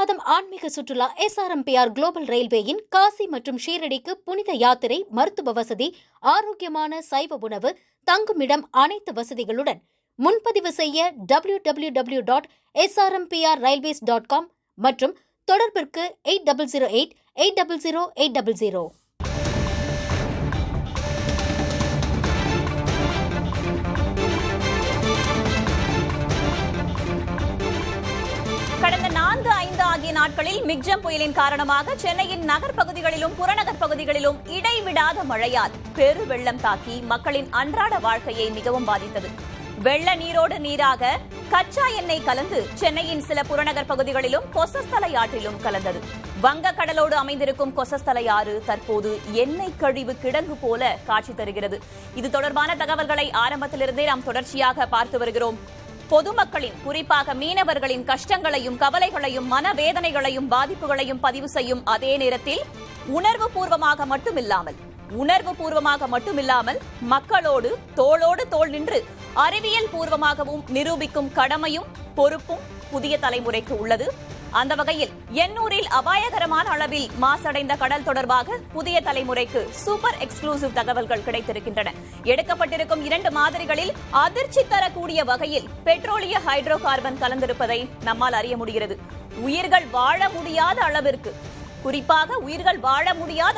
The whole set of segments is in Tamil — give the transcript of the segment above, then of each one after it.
மாதம் ஆன்மீக சுற்றுலா SRMPR குளோபல் ரயில்வேயின் காசி மற்றும் ஷீரடிக்கு புனித யாத்திரை, மருத்துவ வசதி, ஆரோக்கியமான சைவ உணவு, தங்குமிடம் அனைத்து வசதிகளுடன் முன்பதிவு செய்ய www.srmprrailways.com மற்றும் தொடர்பிற்கு 8008 800 800. கடந்த 4-5 ஆகிய நாட்களில் மிக்ஜம் புயலின் காரணமாக சென்னையின் நகர் பகுதிகளிலும் புறநகர் பகுதிகளிலும் இடைவிடாத மழையால் பெரு வெள்ளம் தாக்கி மக்களின் அன்றாட வாழ்க்கையை மிகவும் பாதித்தது. வெள்ள நீரோடு நீராக கச்சா எண்ணெய் கலந்து சென்னையின் சில புறநகர் பகுதிகளிலும் கொசஸ்தலை ஆற்றிலும் கலந்தது. வங்க கடலோடு அமைந்திருக்கும் கொசஸ்தலை ஆறு தற்போது எண்ணெய் கழிவு கிடங்கு போல காட்சி தருகிறது. இது தொடர்பான தகவல்களை ஆரம்பத்திலிருந்தே நாம் தொடர்ச்சியாக பார்த்து வருகிறோம். பொதுமக்களின், குறிப்பாக மீனவர்களின் கஷ்டங்களையும் கவலைகளையும் மனவேதனைகளையும் பாதிப்புகளையும் பதிவு செய்யும் அதே நேரத்தில் உணர்வு பூர்வமாக மட்டுமில்லாமல் மக்களோடு தோளோடு தோள் நின்று அறிவியல் பூர்வமாகவும் நிரூபிக்கும் கடமையும் பொறுப்பும் புதிய தலைமுறைக்கு உள்ளது. அந்த வகையில் எண்ணூரில் அபாயகரமான அளவில் மாசடைந்த கடல் தொடர்பாக புதிய தலைமுறைக்கு சூப்பர் எக்ஸ்க்ளூசிவ் தகவல்கள் கிடைத்திருக்கின்றன. எடுக்கப்பட்டிருக்கும் 2 மாதிரிகளில் அதிர்ச்சி தரக்கூடிய வகையில் பெட்ரோலிய ஹைட்ரோ கார்பன் கலந்திருப்பதை நம்மால் அறிய முடிகிறது. உயிர்கள் வாழ முடியாத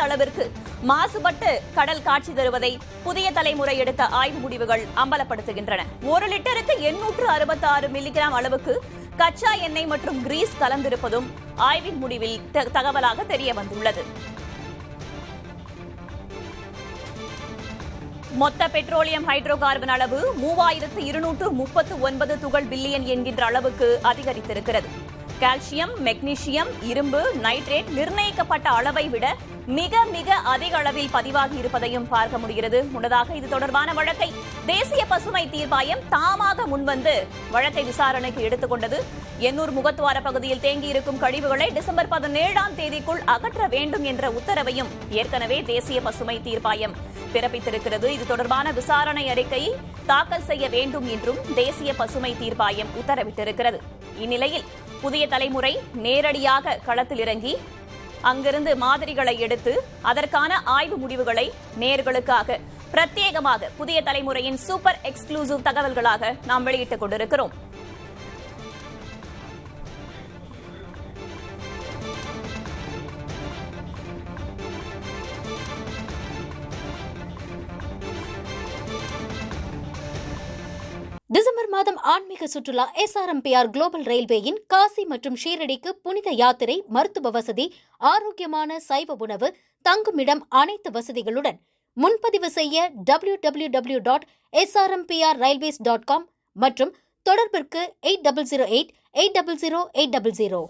அளவிற்கு மாசுபட்டு கடல் காட்சி தருவதை புதிய தலைமுறை எடுத்த ஆய்வு முடிவுகள் அம்பலப்படுத்துகின்றன. 1 லிட்டருக்கு 866 மில்லிகிராம் அளவுக்கு கச்சா எண்ணெய் மற்றும் கிரீஸ் கலந்திருப்பதும் ஆய்வின் முடிவில் தகவலாக தெரிய வந்துள்ளது. மொத்த பெட்ரோலியம் ஹைட்ரோ கார்பன் அளவு 3239 துகள் பில்லியன் என்கின்ற அளவுக்கு அதிகரித்திருக்கிறது. கால்சியம், மெக்னீசியம், இரும்பு, நைட்ரேட் நிர்ணயிக்கப்பட்ட அளவை விட மிக மிக அதிக அளவில் பதிவாகி இருப்பதையும் பார்க்க முடிகிறது. முன்னதாக இது தொடர்பான வழக்கை தேசிய பசுமை தீர்ப்பாயம் தாமாக முன்வந்து வழக்கை விசாரணைக்கு எடுத்துக்கொண்டது. எண்ணூர் முகத்துவார பகுதியில் தேங்கியிருக்கும் கழிவுகளை டிசம்பர் 17ஆம் தேதிக்குள் அகற்ற வேண்டும் என்ற உத்தரவையும் ஏற்கனவே தேசிய பசுமை தீர்ப்பாயம் பிறப்பித்திருக்கிறது. இது தொடர்பான விசாரணை அறிக்கையை தாக்கல் செய்ய வேண்டும் என்றும் தேசிய பசுமை தீர்ப்பாயம் உத்தரவிட்டிருக்கிறது. இந்நிலையில் புதிய தலைமுறை நேரடியாக களத்தில் இறங்கி அங்கிருந்து மாதிரிகளை எடுத்து அதற்கான ஆய்வு முடிவுகளை நேயர்களுக்காக பிரத்யேகமாக புதிய தலைமுறையின் சூப்பர் எக்ஸ்க்ளூசிவ் தகவல்களாக நாம் வெளியிட்டுக் கொண்டிருக்கிறோம். டிசம்பர் மாதம் ஆன்மீக சுற்றுலா SRMPR குளோபல் ரயில்வேயின் காசி மற்றும் ஷீரடிக்கு புனித யாத்திரை, மருத்துவ வசதி, ஆரோக்கியமான சைவ உணவு, தங்குமிடம் அனைத்து வசதிகளுடன் முன்பதிவு செய்ய www.srmprrailways.com மற்றும் தொடர்பிற்கு 8008 800 800.